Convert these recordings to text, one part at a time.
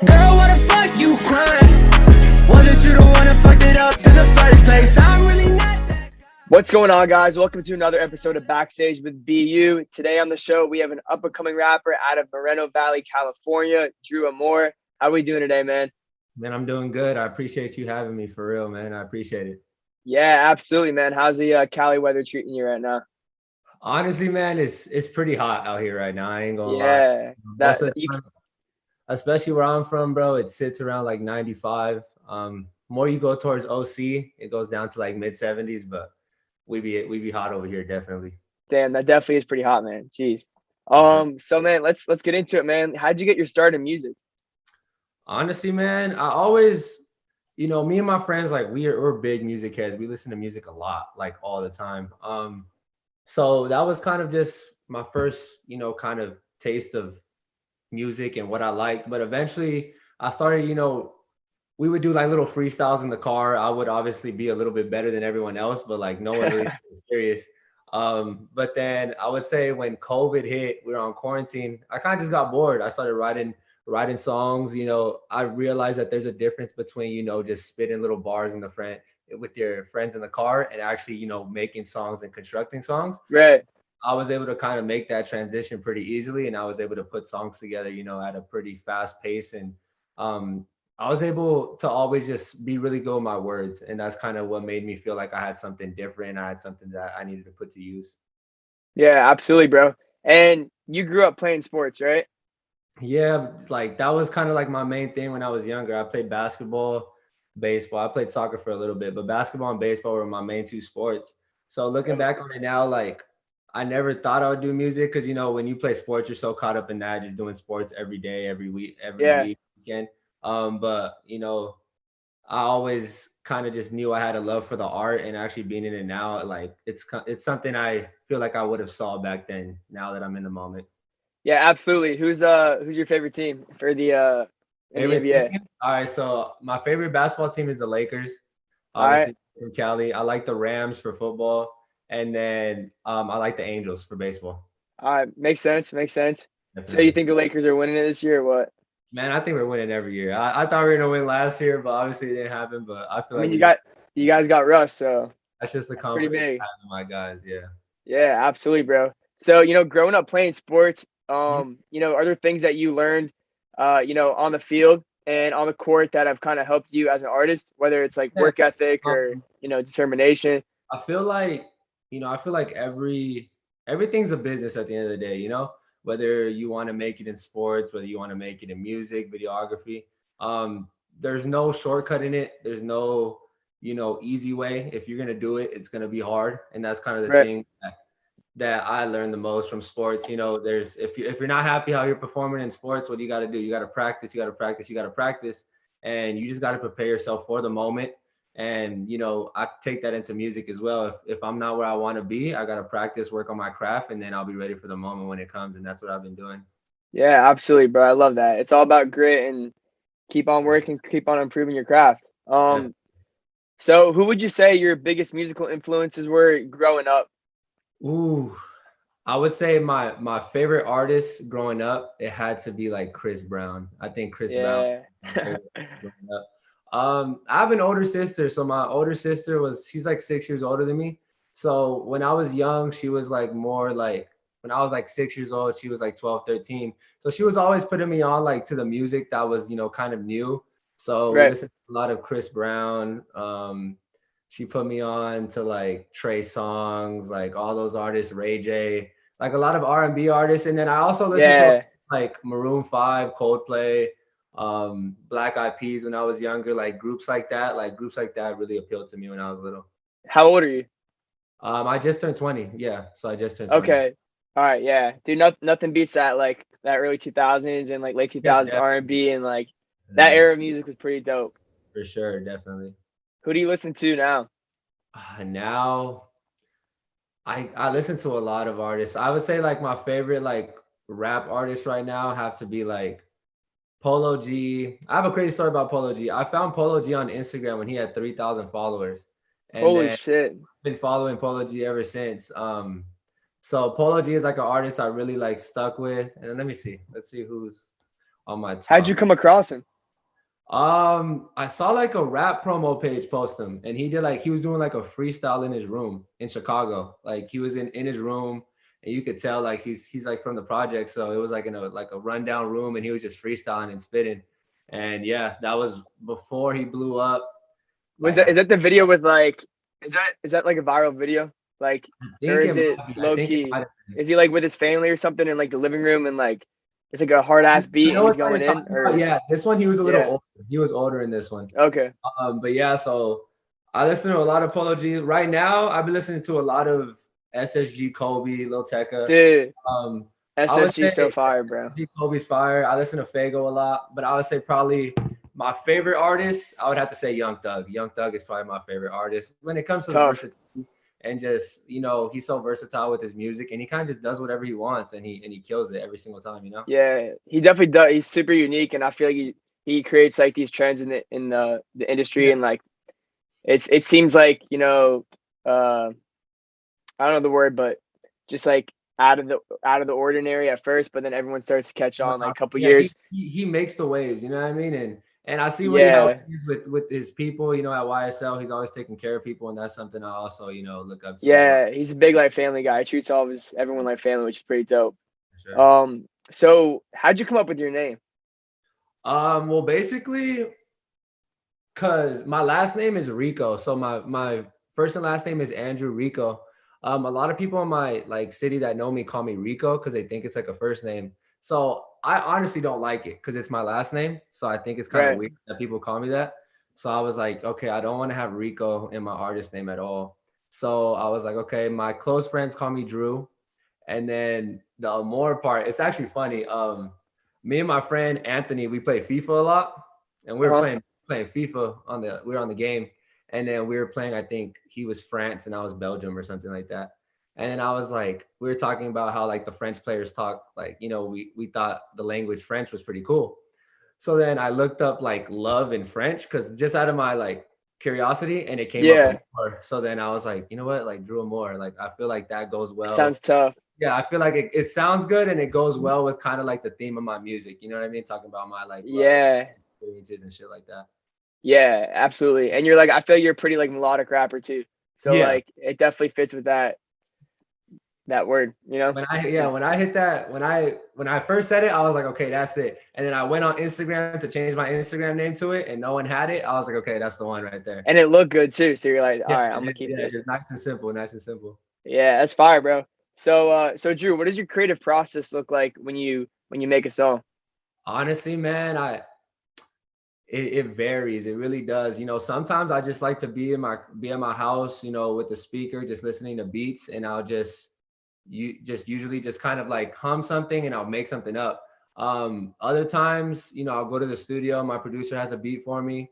Girl, what the fuck you crying? Wasn't you the one that fucked it up in the first place? I'm really not that guy. What's going on, guys? Welcome to another episode of Backstage with BeU. Today on the show, we have an up-and-coming rapper out of Moreno Valley, California, Drew Amour. How are we doing today, man? Man, I'm doing good. I appreciate you having me for real, man. I appreciate it. Yeah, absolutely, man. How's the Cali weather treating you right now? Honestly, man, it's pretty hot out here right now. I ain't gonna lie. Yeah, Most of the time, especially where I'm from, bro, it sits around like 95. More you go towards OC, it goes down to like mid 70s, but we be hot over here, definitely. damn, that definitely is pretty hot, man. Jeez. So man, let's get into it, man. How'd you get your start in music? Honestly, man, I always, me and my friends, like we're big music heads. We listen to music a lot, like all the time. So that was kind of just my first, kind of taste of music and what I liked. But eventually I started, we would do like little freestyles in the car. I would obviously be a little bit better than everyone else, but like no one really was serious. But then I would say when COVID hit, we were on quarantine, I kind of just got bored. I started writing songs. I realized that there's a difference between, just spitting little bars in the front with your friends in the car and actually, making songs and constructing songs. Right. I was able to kind of make that transition pretty easily, and I was able to put songs together, at a pretty fast pace. And I was able to always just be really good with my words. And that's kind of what made me feel like I had something different. I had something that I needed to put to use. Yeah, absolutely, bro. And you grew up playing sports, right? Yeah, like that was kind of like my main thing when I was younger. I played basketball, baseball. I played soccer for a little bit, but basketball and baseball were my main two sports. So looking back on it now, like I never thought I would do music because when you play sports, you're so caught up in that, just doing sports every day, every week, weekend. But I always kind of just knew I had a love for the art, and actually being in it now, like it's something I feel like I would have saw back then. Now that I'm in the moment. Yeah, absolutely. Who's your favorite team for the in the Favorite NBA? team? All right, so my favorite basketball team is the Lakers, All right. obviously from Cali. I like the Rams for football, and then I like the Angels for baseball. All right. Makes sense. Makes sense. So you Definitely. think the Lakers are winning it this year or what? Man, I think we're winning every year. I thought we were gonna win last year, but obviously it didn't happen. But I feel I like mean, we just you guys got Russ, so that's just the that's pretty confidence big. I have in my guys. Yeah. Yeah, absolutely, bro. So, growing up playing sports, Mhm. are there things that you learned, on the field and on the court that have kind of helped you as an artist, whether it's like Yeah. work ethic or, Um, determination? I feel like, everything's a business at the end of the day, whether you want to make it in sports, whether you want to make it in music, videography. Um, there's no shortcut in it. There's no, easy way. If you're gonna do it, it's gonna be hard. And that's kind of the Right. thing that I learned the most from sports. There's if you're not happy how you're performing in sports, what do you got to do? You got to practice, you got to practice, you got to practice, and you just got to prepare yourself for the moment. And I take that into music as well. If I'm not where I want to be, I got to practice, work on my craft, and then I'll be ready for the moment when it comes. And that's what I've been doing. Yeah, absolutely, bro. I love that. It's all about grit and keep on For sure. working, keep on improving your craft. Yeah. So who would you say your biggest musical influences were growing up? Ooh, I would say my favorite artist growing up, it had to be like Chris Brown. I think Chris Brown Yeah. was my favorite growing up. I have an older sister, so my older sister she's like 6 years older than me. So when I was young, she was like more like when I was like 6 years old, she was like 12, 13. So she was always putting me on like to the music that was, kind of new. So we Right. listened to a lot of Chris Brown. She put me on to like Trey songs, like all those artists, Ray J, like a lot of R&B artists. And then I also listened to Yeah. like Maroon 5, Coldplay, Black Eyed Peas when I was younger, like groups like that really appealed to me when I was little. How old are you? I just turned 20. Yeah. So I just turned 20. Okay. All right, yeah. Dude, nothing beats that like that early 2000s and like late Yeah, 2000s R&B and like that definitely. era of music was pretty dope. For sure. Definitely. Who do you listen to now? Now I listen to a lot of artists. I would say like my favorite like rap artists right now have to be like Polo G. I have a crazy story about Polo G. I found Polo G on Instagram when he had 3,000 followers. And Holy then shit. been following Polo G ever since. So Polo G is like an artist I really like stuck with. And then let me see. Let's see who's on my top. How'd you come across him? I saw like a rap promo page post him, and he was doing like a freestyle in his room in Chicago. Like he was in his room, and you could tell like he's like from the project, so it was like in a rundown room, and he was just freestyling and spitting. And yeah, that was before he blew up. Is that the video with like is that like a viral video? Like, or is it low key? Is he like with his family or something in like the living room and like it's like a hard ass beat and he's going in? Or yeah, this one he was a little older. He was older in this one. Okay. But yeah, so I listen to a lot of Polo G. Right now, I've been listening to a lot of SSG Kobe, Lil Tecca. Dude. SSG so fire, bro. Kobe's fire. I listen to Fago a lot, but I would say probably my favorite artist, I would have to say Young Thug. Young Thug is probably my favorite artist when it comes to the versatility and just, you know, he's so versatile with his music and he kind of just does whatever he wants and he kills it every single time, you know? Yeah, he definitely does. He's super unique and I feel like he creates like these trends in the industry and like it seems like, you know, I don't know the word, but just like out of the ordinary at first, but then everyone starts to catch on like a couple years. He makes the waves, you know what I mean? And I see what he has with his people, you know, at YSL, he's always taking care of people, and that's something I also, you know, look up to. Yeah, he's a big like family guy. He treats everyone like family, which is pretty dope. Sure. So how'd you come up with your name? Well, basically, cause my last name is Rico, so my first and last name is Andrew Rico. A lot of people in my like city that know me call me Rico because they think it's like a first name. So I honestly don't like it because it's my last name. So I think it's kind of weird that people call me that. So I was like, okay, I don't want to have Rico in my artist name at all. So I was like, okay, my close friends call me Drew. And then the Amour part, it's actually funny. Me and my friend Anthony, we play FIFA a lot. And we were playing FIFA we were on the game. And then we were playing, I think he was France and I was Belgium or something like that. And then I was like, we were talking about how like the French players talk, like, you know, we thought the language French was pretty cool. So then I looked up like love in French because just out of my like curiosity and it came up. Amour. So then I was like, you know what, like Drew Amour, like I feel like that goes well. Sounds tough. Yeah, I feel like it sounds good and it goes well with kind of like the theme of my music. You know what I mean? Talking about my like experiences and shit like that. Yeah, absolutely. And you're like, I feel like you're a pretty like melodic rapper too. So like it definitely fits with that word, you know? When I first said it, I was like, okay, that's it. And then I went on Instagram to change my Instagram name to it and no one had it. I was like, okay, that's the one right there. And it looked good too. So you're like, all right, I'm gonna keep this. It's nice and simple. Yeah, that's fire, bro. So Drew, what does your creative process look like when you make a song? Honestly, man, it varies. It really does. You know, sometimes I just like to be in my house, you know, with the speaker, just listening to beats, and I'll usually just kind of like hum something and I'll make something up. Other times, you know, I'll go to the studio, my producer has a beat for me.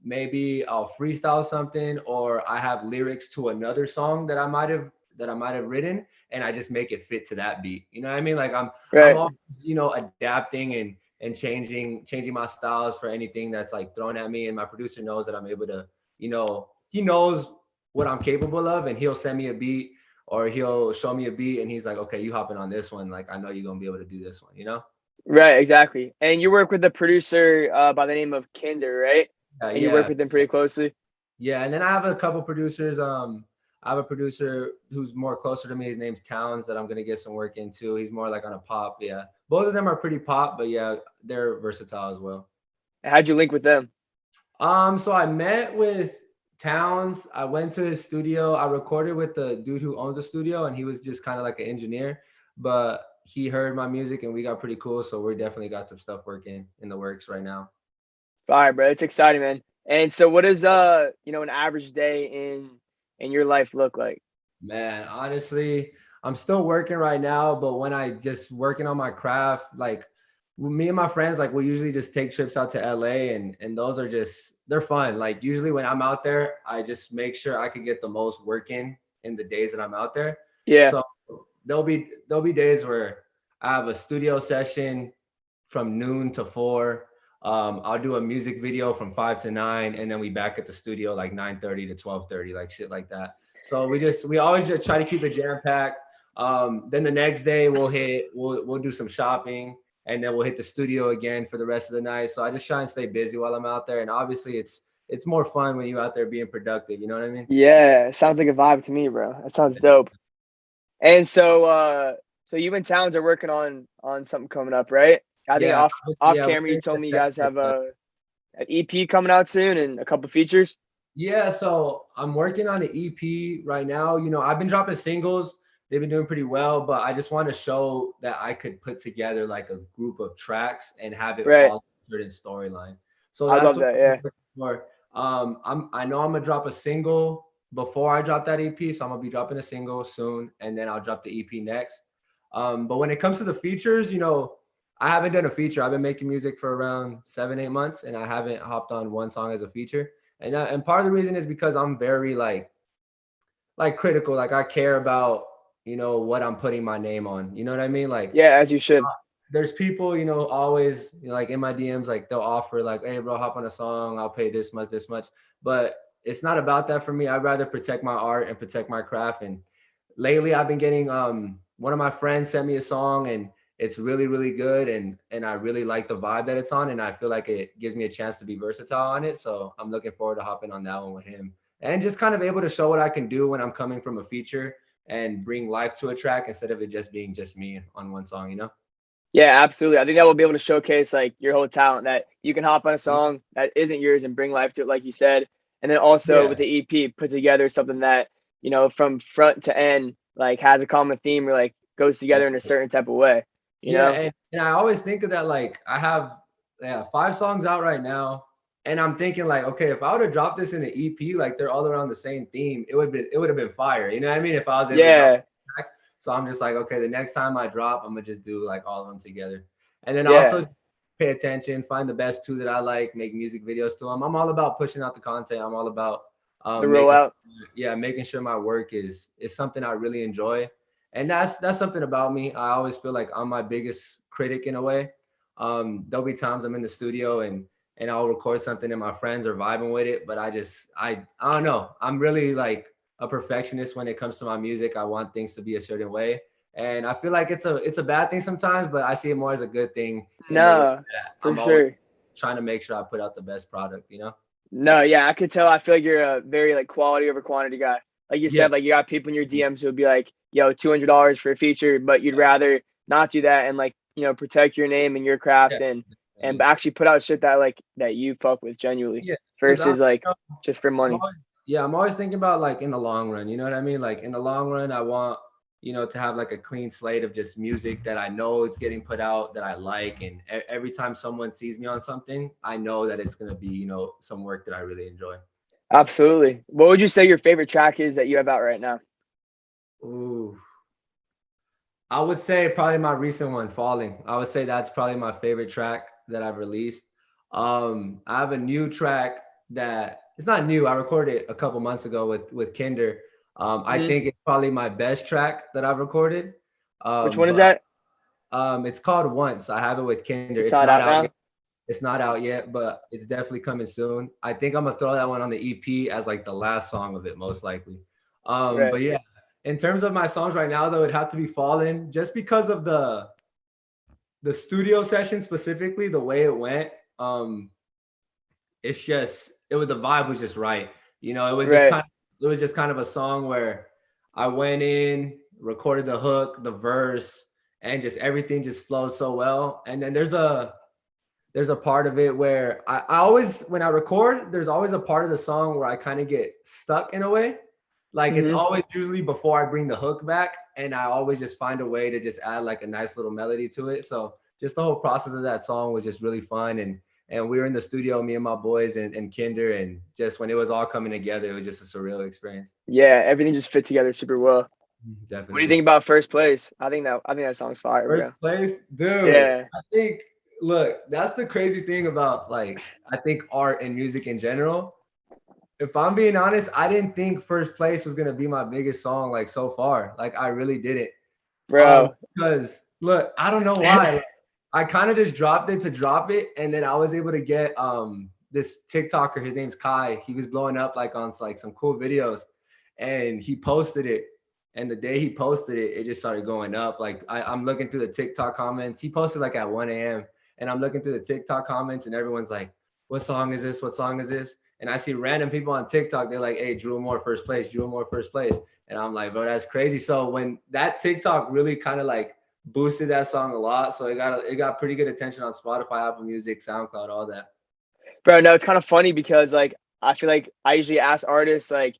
Maybe I'll freestyle something or I have lyrics to another song that I might have written and I just make it fit to that beat. You know what I mean? Like I'm always, you know, adapting and changing my styles for anything that's like thrown at me. And my producer knows that I'm able to, you know, he knows what I'm capable of and he'll send me a beat or he'll show me a beat and he's like, okay, you hopping on this one. Like, I know you're going to be able to do this one, you know? Right, exactly. And you work with a producer by the name of Kinder, right? And you work with them pretty closely? Yeah, and then I have a couple producers. I have a producer who's more closer to me. His name's Towns that I'm going to get some work into. He's more like on a pop, yeah. Both of them are pretty pop, but yeah, they're versatile as well. How'd you link with them? So I met with Towns. I went to his studio. I recorded with the dude who owns the studio, and he was just kind of like an engineer. But he heard my music, and we got pretty cool. So we definitely got some stuff working in the works right now. Fire, bro! It's exciting, man. And so, what does you know, an average day in your life look like? Man, honestly, I'm still working right now, but when I just working on my craft, like me and my friends, like we usually just take trips out to LA and those are they're fun. Like usually when I'm out there, I just make sure I can get the most work in the days that I'm out there. Yeah. So there'll be days where I have a studio session from noon to 4. I'll do a music video from 5 to 9, and then we back at the studio like 9:30 to 12:30, like shit like that. So we always just try to keep it jam packed. Then the next day we'll do some shopping, and then we'll hit the studio again for the rest of the night. So I just try and stay busy while I'm out there. And obviously it's more fun when you're out there being productive. You know what I mean? Yeah, sounds like a vibe to me, bro. That sounds dope. And so you and Towns are working on something coming up, right? I think off camera you told me you guys have an EP coming out soon and a couple features. Yeah, so I'm working on an EP right now. You know, I've been dropping singles. They've been doing pretty well, but I just want to show that I could put together like a group of tracks and have it Right. all a certain storyline. So I that's love what that, I'm yeah. looking for. I know I'm gonna drop a single before I drop that EP, so I'm gonna be dropping a single soon, and then I'll drop the EP next. But when it comes to the features, you know, I haven't done a feature. I've been making music for around 7-8 months, and I haven't hopped on one song as a feature. And part of the reason is because I'm very like critical. Like I care about, you know, what I'm putting my name on. You know what I mean? Like Yeah, as you should. there's people, you know, always, you know, like in my DMs, like they'll offer like, hey bro, hop on a song, I'll pay this much. But it's not about that for me. I'd rather protect my art and protect my craft. And lately I've been getting one of my friends sent me a song and it's really, really good. And I really like the vibe that it's on. And I feel like it gives me a chance to be versatile on it. So I'm looking forward to hopping on that one with him and just kind of able to show what I can do when I'm coming from a feature and bring life to a track instead of it just being just me on one song, you know? Yeah, absolutely. I think that will be able to showcase like your whole talent, that you can hop on a song that isn't yours and bring life to it, like you said. And then also with the EP, put together something that, you know, from front to end, like has a common theme or like goes together in a certain type of way. You know? And I always think of that, like I have 5 songs out right now. And I'm thinking like, okay, if I would have dropped this in an EP, like they're all around the same theme, it would have been fire. You know what I mean? If I was able to drop tracks. So I'm just like, okay, the next time I drop, I'm gonna just do like all of them together. And then also pay attention, find the best 2 that I like, make music videos to them. I'm all about pushing out the content. I'm all about the rollout. making sure my work is something I really enjoy. And that's something about me. I always feel like I'm my biggest critic in a way. There'll be times I'm in the studio and I'll record something and my friends are vibing with it, but I don't know. I'm really like a perfectionist when it comes to my music. I want things to be a certain way. And I feel like it's a bad thing sometimes, but I see it more as a good thing. No, for sure. Trying to make sure I put out the best product, you know? No, yeah, I could tell. I feel like you're a very like quality over quantity guy. Like you said, like you got people in your DMs who would be like, yo, $200 for a feature, but you'd rather not do that and like, you know, protect your name and your craft and actually put out shit that like that you fuck with genuinely versus like just for money. I'm always thinking about like in the long run, you know what I mean? Like in the long run, I want, you know, to have like a clean slate of just music that I know it's getting put out that I like. And every time someone sees me on something, I know that it's going to be, you know, some work that I really enjoy. Absolutely. What would you say your favorite track is that you have out right now? Ooh, I would say probably my recent one, Falling. I would say that's probably my favorite track that I've released. I have a new track that it's not new. I recorded it a couple months ago with Kinder. I think it's probably my best track that I've recorded. Which one is that? It's called Once. I have it with Kinder. It's not out now? It's not out yet, but it's definitely coming soon. I think I'm gonna throw that one on the EP as like the last song of it, most likely. But yeah, in terms of my songs right now, though, it'd have to be Fallen, just because of the studio session specifically, the way it went. It's just the vibe was just right. You know, it was just kind of a song where I went in, recorded the hook, the verse, and just everything just flowed so well. And then there's a part of it where I always, when I record, there's always a part of the song where I kind of get stuck in a way. Like it's always usually before I bring the hook back, and I always just find a way to just add like a nice little melody to it. So just the whole process of that song was just really fun. And we were in the studio, me and my boys and Kinder, and just when it was all coming together, it was just a surreal experience. Yeah, everything just fit together super well. Definitely. What do you think about First Place? I think that song's fire. First Place, dude. Yeah. I think, look, that's the crazy thing about like I think art and music in general. If I'm being honest, I didn't think First Place was gonna be my biggest song like so far. Like I really didn't, bro. Because look, I don't know why. I kind of just dropped it to drop it, and then I was able to get this TikToker. His name's Kai. He was blowing up like on like some cool videos, and he posted it. And the day he posted it, it just started going up. Like I'm looking through the TikTok comments. He posted like at 1 a.m. and I'm looking through the TikTok comments and everyone's like, what song is this? What song is this? And I see random people on TikTok. They're like, hey, Drew Amour first place, Drew Amour first place. And I'm like, bro, that's crazy. So when that TikTok really kind of like boosted that song a lot. So it got pretty good attention on Spotify, Apple Music, SoundCloud, all that. Bro, no, it's kind of funny because like I feel like I usually ask artists like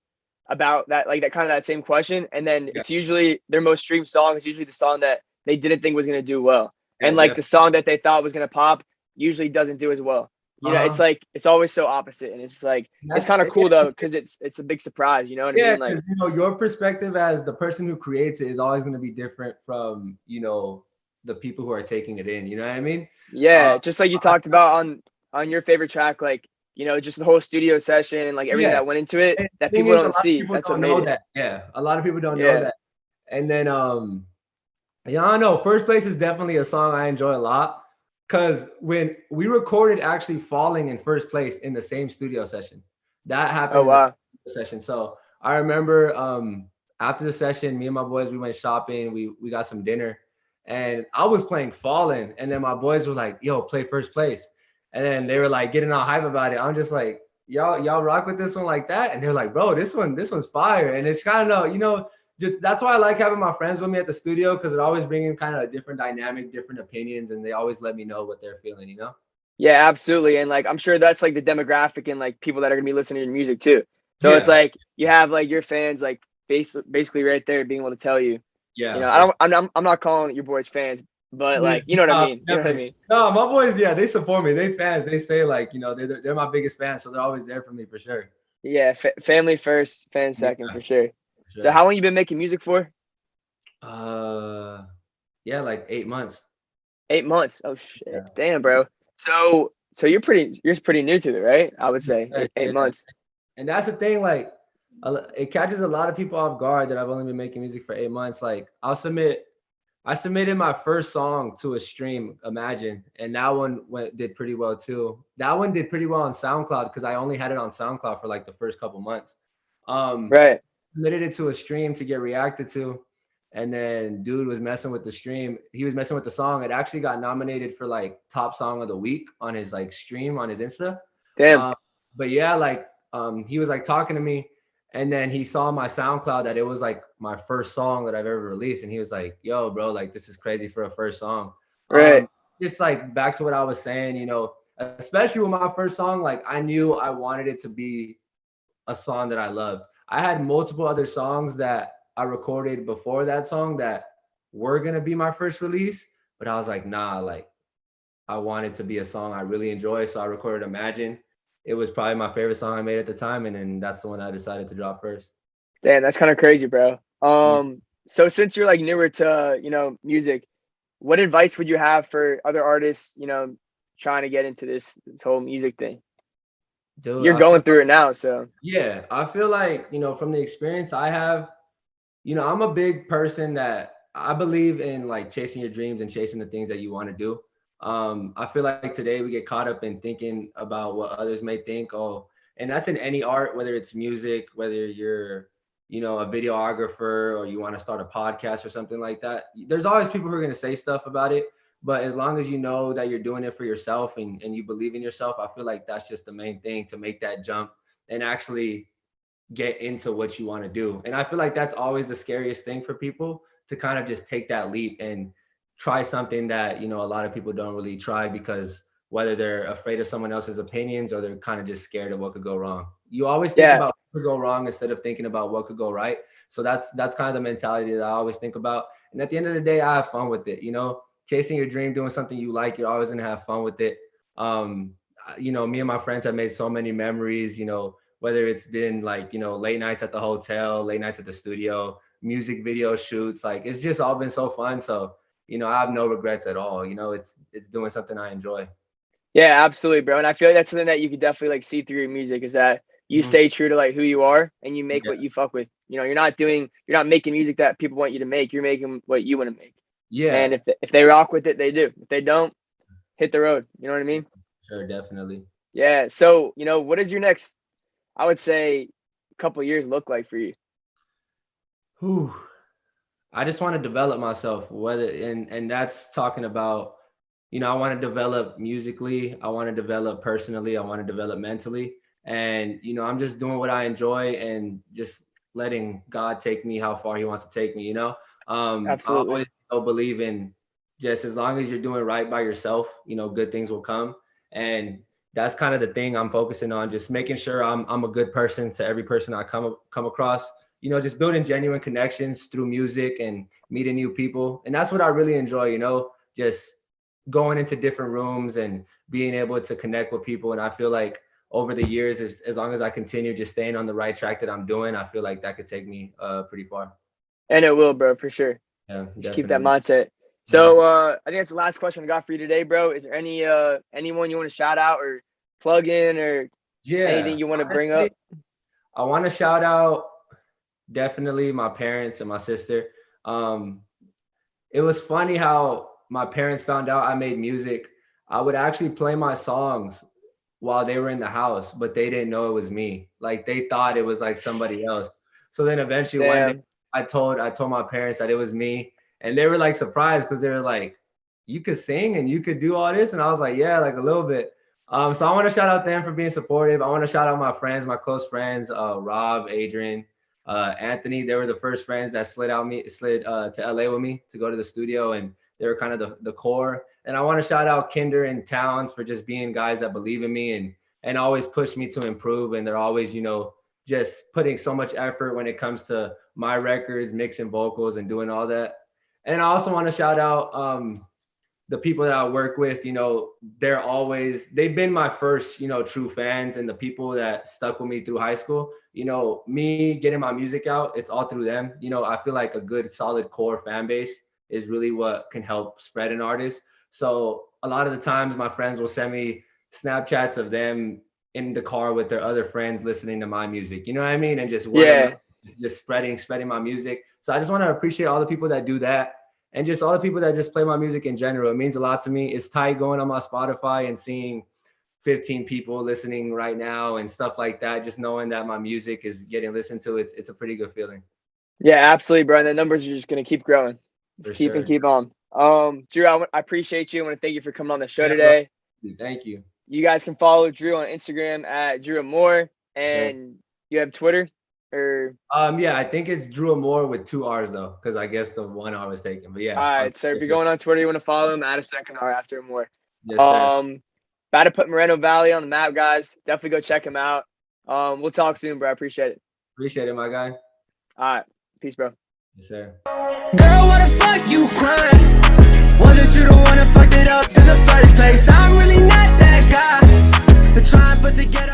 about that, like that kind of that same question, and then it's usually their most streamed song is usually the song that they didn't think was gonna do well, and like the song that they thought was gonna pop usually doesn't do as well. You know, it's like it's always so opposite, and it's just like it's kind of cool though because it's a big surprise. You know what I mean? Like, you know, your perspective as the person who creates it is always going to be different from, you know, the people who are taking it in. You know what I mean? Yeah, just like you talked about on your favorite track, like, you know, just the whole studio session and like everything that went into it that people don't see. That's what made it. Yeah, a lot of people don't know that. And then yeah, I don't know. First Place is definitely a song I enjoy a lot. Because when we recorded actually Falling in First Place in the same studio session, that happened in the session. So I remember after the session, me and my boys, we went shopping, we got some dinner, and I was playing Falling, and then my boys were like, yo, play First Place. And then they were like getting all hype about it. I'm just like, y'all rock with this one like that? And they're like, bro, this one's fire. And it's kind of, you know, just that's why I like having my friends with me at the studio, because they're always bringing kind of a different dynamic, different opinions, and they always let me know what they're feeling, you know? Yeah, absolutely. And like I'm sure that's like the demographic and like people that are gonna be listening to your music too. So it's like you have like your fans like basically right there being able to tell you. Yeah. You know, I'm not calling your boys fans, but like you know what I mean. You know what I mean? No, my boys, they support me. They fans. They say like, you know, they're my biggest fans, so they're always there for me for sure. Yeah, family first, fans second for sure. So how long you been making music for? Yeah, like 8 months. 8 months. Oh shit. Yeah. Damn, bro. So you're pretty new to it, right? I would say 8 months. And that's the thing, like it catches a lot of people off guard that I've only been making music for 8 months. Like I submitted my first song to a stream, Imagine, and that one did pretty well too. That one did pretty well on SoundCloud because I only had it on SoundCloud for like the first couple months. Right. Submitted it to a stream to get reacted to, and then dude was messing with the stream. He was messing with the song. It actually got nominated for like top song of the week on his like stream on his Insta. Damn. But yeah, like he was like talking to me, and then he saw my SoundCloud that it was like my first song that I've ever released, and he was like, "Yo, bro, like this is crazy for a first song." Right. Just like back to what I was saying, you know, especially with my first song, like I knew I wanted it to be a song that I loved. I had multiple other songs that I recorded before that song that were gonna be my first release, but I was like, nah, like I want it to be a song I really enjoy. So I recorded Imagine. It was probably my favorite song I made at the time, and then that's the one I decided to drop first. Damn, that's kind of crazy, bro. So since you're like newer to, you know, music, what advice would you have for other artists, you know, trying to get into this whole music thing? Dude, you're going through it now, so yeah, I feel like, you know, from the experience I have, you know, I'm a big person that I believe in like chasing your dreams and chasing the things that you want to do. I feel like today we get caught up in thinking about what others may think. Oh, and that's in any art, whether it's music, whether you're, you know, a videographer or you want to start a podcast or something like that. There's always people who are going to say stuff about it. But as long as you know that you're doing it for yourself and you believe in yourself, I feel like that's just the main thing to make that jump and actually get into what you want to do. And I feel like that's always the scariest thing for people, to kind of just take that leap and try something that, you know, a lot of people don't really try, because whether they're afraid of someone else's opinions or they're kind of just scared of what could go wrong. You always think about what could go wrong instead of thinking about what could go right. So that's kind of the mentality that I always think about. And at the end of the day, I have fun with it, you know. Chasing your dream, doing something you like, you're always going to have fun with it. You know, me and my friends have made so many memories, you know, whether it's been like, you know, late nights at the hotel, late nights at the studio, music video shoots, like it's just all been so fun. So, you know, I have no regrets at all. You know, it's doing something I enjoy. Yeah, absolutely, bro. And I feel like that's something that you could definitely like see through your music, is that you stay true to like who you are and you make what you fuck with. You know, you're not making music that people want you to make. You're making what you want to make. Yeah. And if they rock with it, they do. If they don't, hit the road. You know what I mean? Sure, definitely. Yeah. So, you know, what is your next, I would say, couple of years look like for you? Whew. I just want to develop myself, and that's talking about, you know, I want to develop musically, I want to develop personally, I want to develop mentally. And, you know, I'm just doing what I enjoy and just letting God take me how far he wants to take me, you know? I Absolutely. always believe in just as long as you're doing right by yourself, you know, good things will come. And that's kind of the thing I'm focusing on, just making sure I'm a good person to every person I come across, you know, just building genuine connections through music and meeting new people. And that's what I really enjoy, you know, just going into different rooms and being able to connect with people. And I feel like over the years, as long as I continue just staying on the right track that I'm doing, I feel like that could take me pretty far. And it will, bro, for sure. Yeah, Just keep that definitely. mindset. So I think that's the last question I got for you today, bro. Is there any anyone you want to shout out or plug in or anything you want to bring up? I want to shout out definitely my parents and my sister. It was funny how my parents found out I made music. I would actually play my songs while they were in the house, but they didn't know it was me. Like they thought it was like somebody else. So then eventually one day I told my parents that it was me, and they were like surprised because they were like, "You could sing and you could do all this," and I was like, "Yeah, like a little bit." So I want to shout out them for being supportive. I want to shout out my friends, my close friends, Rob, Adrian, Anthony. They were the first friends that slid to LA with me to go to the studio, and they were kind of the core. And I want to shout out Kinder and Towns for just being guys that believe in me and always push me to improve. And they're always, you know, just putting so much effort when it comes to my records, mixing vocals and doing all that. And I also want to shout out the people that I work with. You know, they've been my first, you know, true fans, and the people that stuck with me through high school. You know, me getting my music out, it's all through them. You know, I feel like a good solid core fan base is really what can help spread an artist. So a lot of the times my friends will send me Snapchats of them in the car with their other friends listening to my music, you know what I mean? And just just spreading my music. So I just want to appreciate all the people that do that, and just all the people that just play my music in general. It means a lot to me. It's tight going on my Spotify and seeing 15 people listening right now and stuff like that. Just knowing that my music is getting listened to, it's a pretty good feeling. Yeah, absolutely, bro. And the numbers are just gonna keep growing. Keep on. Drew, I appreciate you. I want to thank you for coming on the show today. Thank you. You guys can follow Drew on Instagram at Drew Amour, and you have Twitter or yeah, I think it's Drew Amour with 2 R's though, because I guess the 1 R was taken. But yeah. All right, so if you're going on Twitter, you want to follow him, add a second R after Amour. Yes, sir. About to put Moreno Valley on the map, guys. Definitely go check him out. We'll talk soon, bro. I appreciate it. Appreciate it, my guy. All right, peace, bro. Yes, sir. Girl, what the fuck you crying? Wasn't you the one that fucked it up in the first place? I'm really not that guy to try and put together